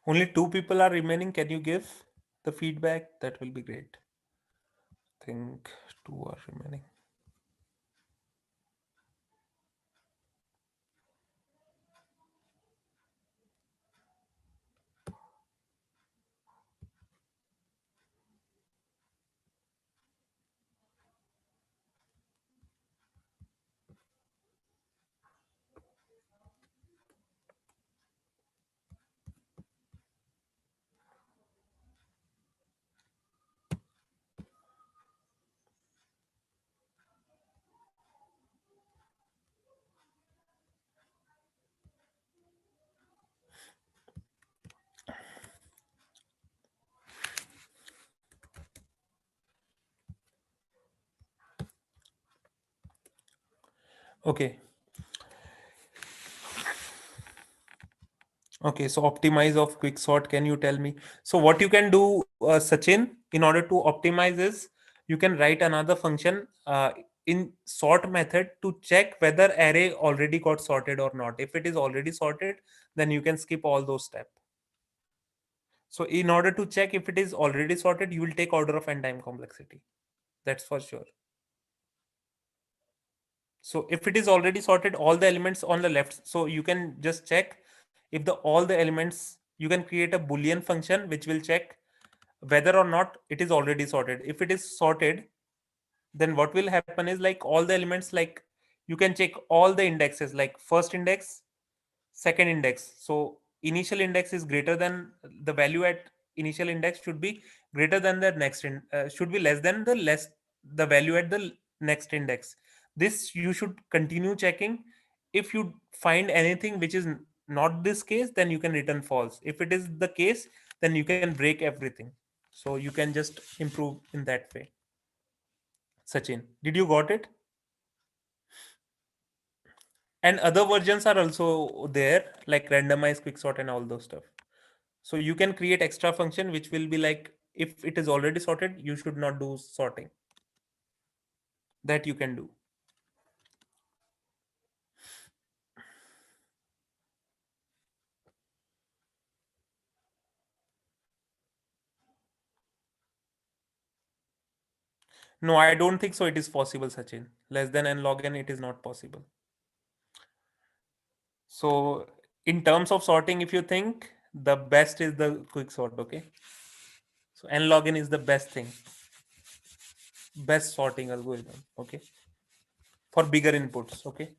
Only two people are remaining. Can you give the feedback? That will be great. Think two are remaining. Okay. Okay. So optimize of quick sort. Can you tell me? So what you can do, Sachin, in order to optimize is you can write another function in sort method to check whether array already got sorted or not. If it is already sorted, then you can skip all those steps. So in order to check if it is already sorted, you will take order of n time complexity. That's for sure. So if it is already sorted, all the elements on the left, so you can just check if the all the elements, you can create a boolean function which will check whether or not it is already sorted. If it is sorted, then what will happen is like all the elements, like you can check all the indexes, like first index, second index. So initial index is greater than the value at initial index should be greater than the should be less than the value at the next index. This you should continue checking. If you find anything which is not this case, then you can return false. If it is the case, then you can break everything. So you can just improve in that way. Sachin, did you got it? And other versions are also there, like randomize quicksort and all those stuff. So you can create extra function which will be like, if it is already sorted, you should not do sorting. That you can do. No, I don't think so it is possible, Sachin. Less than n log n, it is not possible. So in terms of sorting, if you think, the best is the quick sort. Okay, so n log n is the best thing, best sorting algorithm. Okay, for bigger inputs. Okay.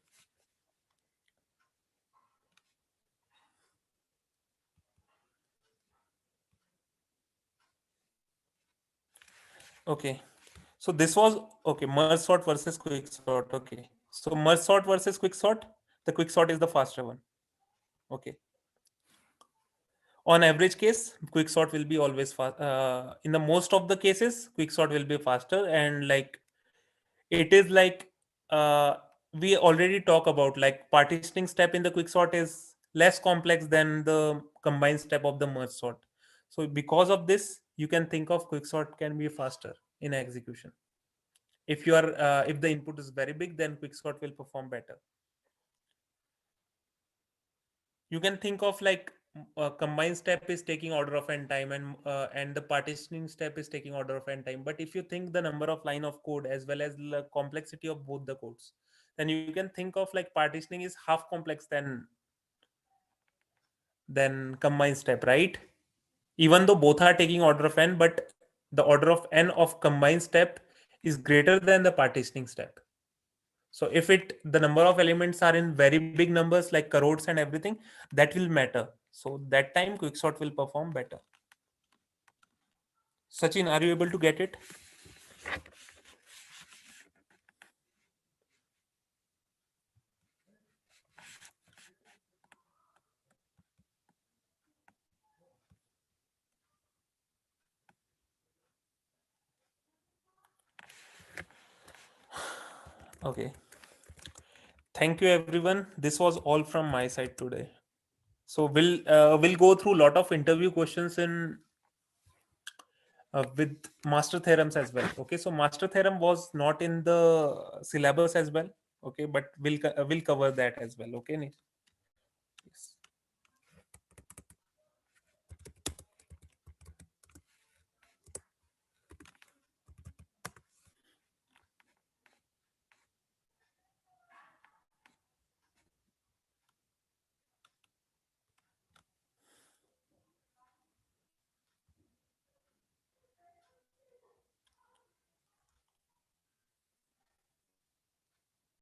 Okay. So this was okay. Merge sort versus quick sort. Okay. So merge sort versus quick sort. The quick sort is the faster one. Okay. On average case, quick sort will be always fast. In the most of the cases, quick sort will be faster, and like it is like uh, we already talk about like partitioning step in the quick sort is less complex than the combined step of the merge sort. So because of this, you can think of quick sort can be faster in execution. If you are if the input is very big, then quick sort will perform better. You can think of like combined step is taking order of n time, and the partitioning step is taking order of n time. But if you think the number of line of code as well as the complexity of both the codes, then you can think of like partitioning is half complex than combined step, right? Even though both are taking order of n, but the order of n of combined step is greater than the partitioning step. So if it the number of elements are in very big numbers like crores and everything, that will matter. So that time quicksort will perform better. Sachin, are you able to get it? Okay. Thank you everyone. This was all from my side today. So we'll go through a lot of interview questions in with master theorems as well. Okay, so master theorem was not in the syllabus as well. Okay, but we'll cover that as well. Okay,